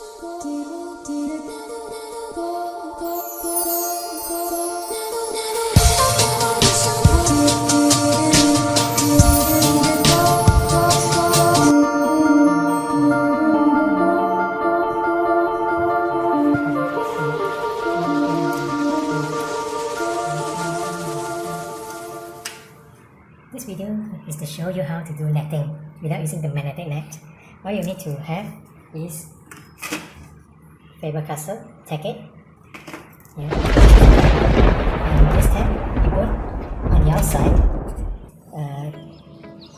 This video is to show you how to do netting without using the magnetic net. All you need to have is Faber-Castell, tack-it, and this tag you put on the outside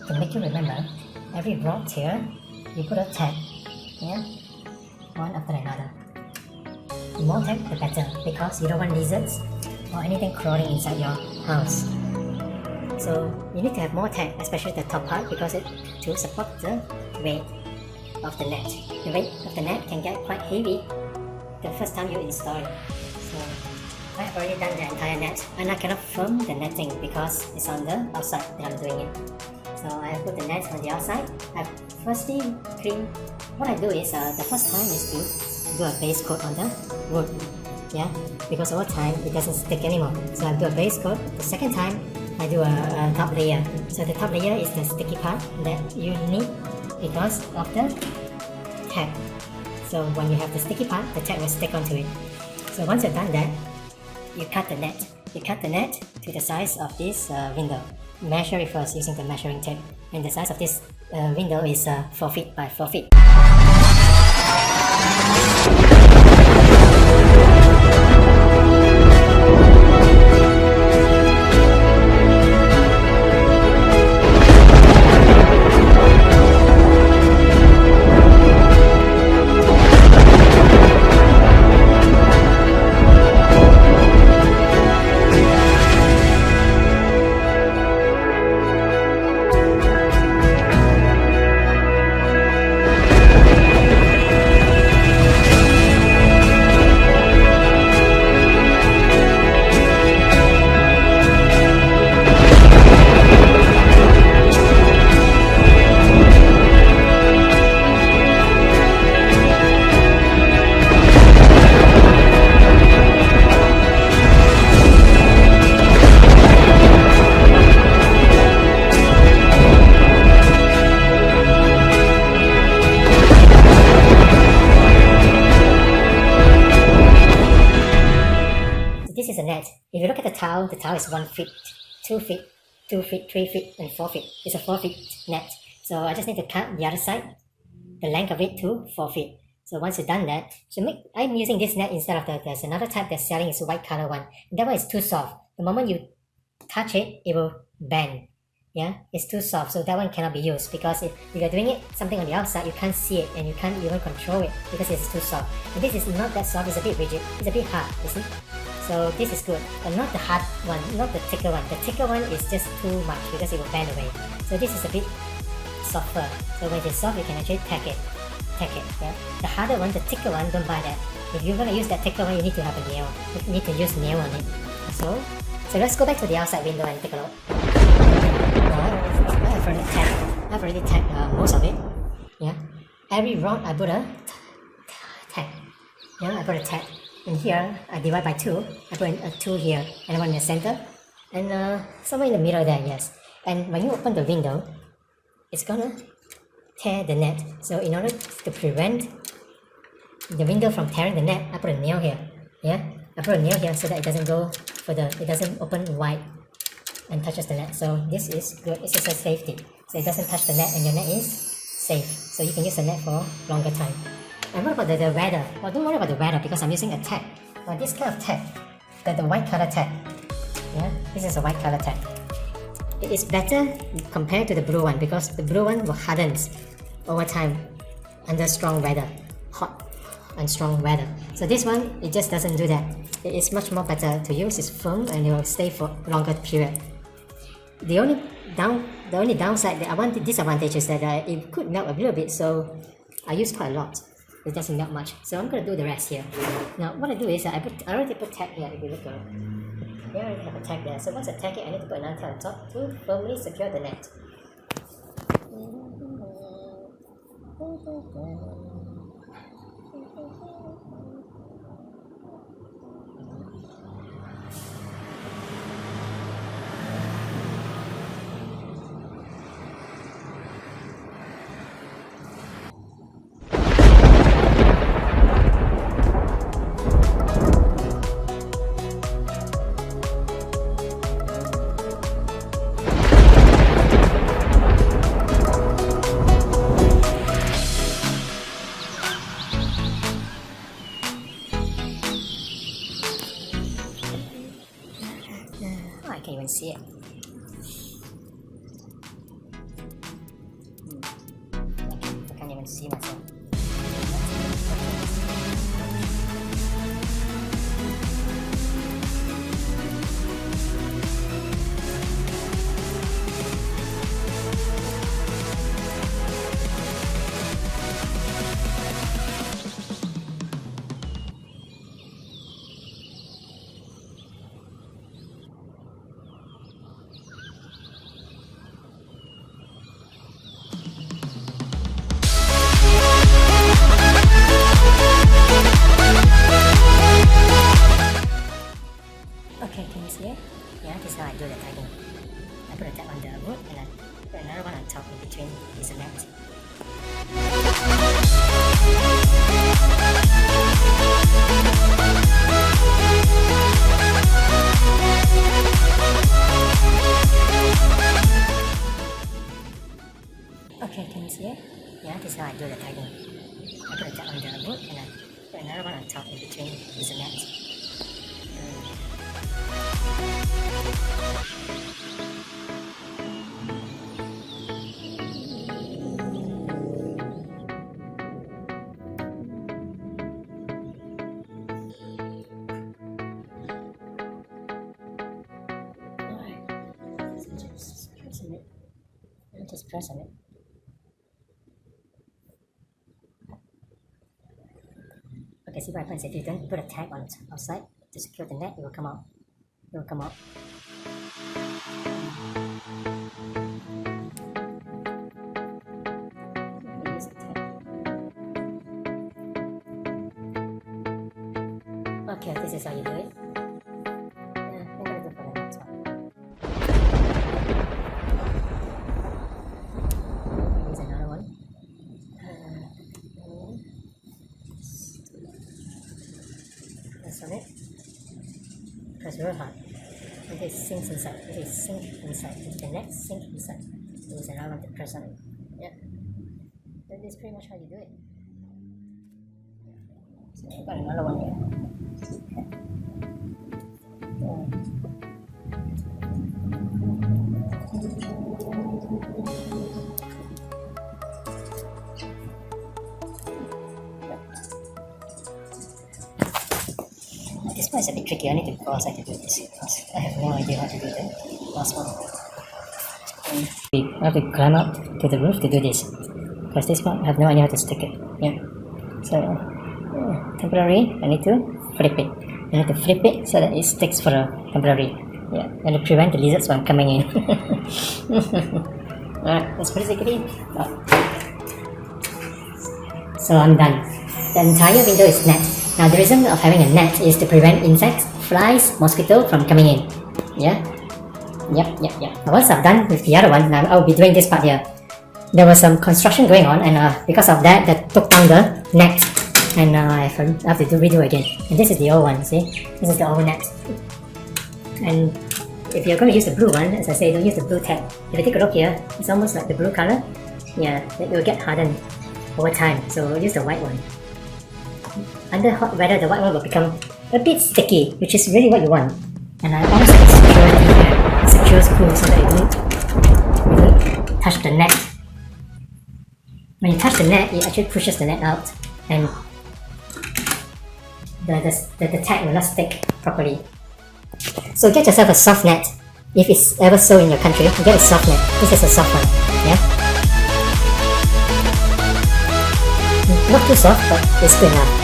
to make you remember. Every rod here you put a tag, one after another. The more tag the better, because you don't want lizards or anything crawling inside your house. So you need to have more tag, especially the top part, because it to support the weight of the net. The weight of the net can get quite heavy the first time you install it. So I have already done the entire net, and I cannot film the netting because it's on the outside that I'm doing it. So I put the net on the outside. I firstly clean. What I do is the first time is to do a base coat on the wood, because over time it doesn't stick anymore. So I do a base coat. The second time I do a top layer. So the top layer is the sticky part that you need because of the tag. So when you have the sticky part, the tag will stick onto it. So once you've done that, you cut the net. You cut the net to the size of this window. Measure it first using the measuring tape. And the size of this window is 4 feet by 4 feet. This is a net. If you look at the towel is 1 foot, 2 feet, 2 feet, 3 feet, and 4 feet. It's a 4 feet net. So I just need to cut the other side, the length of it to 4 feet. So once you've done that, I'm using this net instead of there's another type that's selling, is a white color one. That one is too soft. The moment you touch it, it will bend. It's too soft, so that one cannot be used, because if you're doing it something on the outside, you can't see it and you can't even control it because it's too soft. And this is not that soft, it's a bit rigid, it's a bit hard, you see? So this is good, but not the hard one, not the thicker one. The thicker one is just too much because it will bend away. So this is a bit softer. So when it's soft, you can actually tack it. The harder one, the thicker one, don't buy that. If you're gonna use that thicker one, you need to have a nail. You need to use nail on it. So let's go back to the outside window and take a look. I've already tagged most of it. Every rod I put a tag. I put a tag. And here I divide by 2. I put a 2 here and one in the center, and somewhere in the middle there, yes. And when you open the window, it's gonna tear the net. So in order to prevent the window from tearing the net, I put a nail here. I put a nail here so that it doesn't go further. It doesn't open wide and touches the net. So this is good. It's just a safety. So it doesn't touch the net and your net is safe. So you can use the net for longer time. And what about the weather? Well, don't worry about the weather because I'm using a tag. But this kind of tag, the white color tag. This is a white color tag. It is better compared to the blue one because the blue one will harden over time under strong weather, hot and strong weather. So this one, it just doesn't do that. It is much more better to use. It's firm and it will stay for longer period. The only downside, the disadvantage is that it could melt a little bit, so I use quite a lot. It doesn't melt much, so I'm going to do the rest here. Now what I do is I already put tag here. If you look at it, I already have a tag there. So once I tag it, I need to put another tag on top to firmly secure the net. even see it. I can't even see myself. Okay, can you see it? Yeah, this is how I do the tagging. I put a tag on the wood and I put another one on top in between this and that. Okay, can you see it? Yeah, this is how I do the tagging. I put a tag on the wood and I put another one on top in between this and that. Just press on it. Okay, see what happens if you don't put a tag on outside to secure the net, it will come out. It will come out. Use the tag. Okay, this is how you do it. I'm gonna go for the next one. Use another one. Press on it. Press real hard. It sinks inside. It sink inside. The net sink inside. Use another one to press on it. Yeah. That is pretty much how you do it. So I've got another one here. This one is a bit tricky. I need to go outside to do this because I have no idea how to do the last one. I have to climb up to the roof to do this because this one I have no idea how to stick it. Yeah. So temporary, I need to flip it. I need to flip it so that it sticks for a temporary. Yeah, and to prevent the lizards from coming in. Alright, that's basically so I'm done. The entire window is net. Now the reason of having a net is to prevent insects, flies, mosquitoes from coming in. Yeah? Yep. Now once I've done with the other one, now I'll be doing this part here. There was some construction going on and because of that, that took down the net. And I have to redo again. And this is the old one, see? This is the old net. And if you're going to use the blue one, as I say, don't use the blue tag. If you take a look here, it's almost like the blue color. Yeah, it will get hardened over time. So use the white one. Under hot weather, the white one will become a bit sticky, which is really what you want. And I almost like security here. It secures cool so that you don't touch the net. When you touch the net, it actually pushes the net out and the tag will not stick properly. So get yourself a soft net. If it's ever so in your country, you get a soft net. This is a soft one. Yeah? Not too soft, but it's good enough.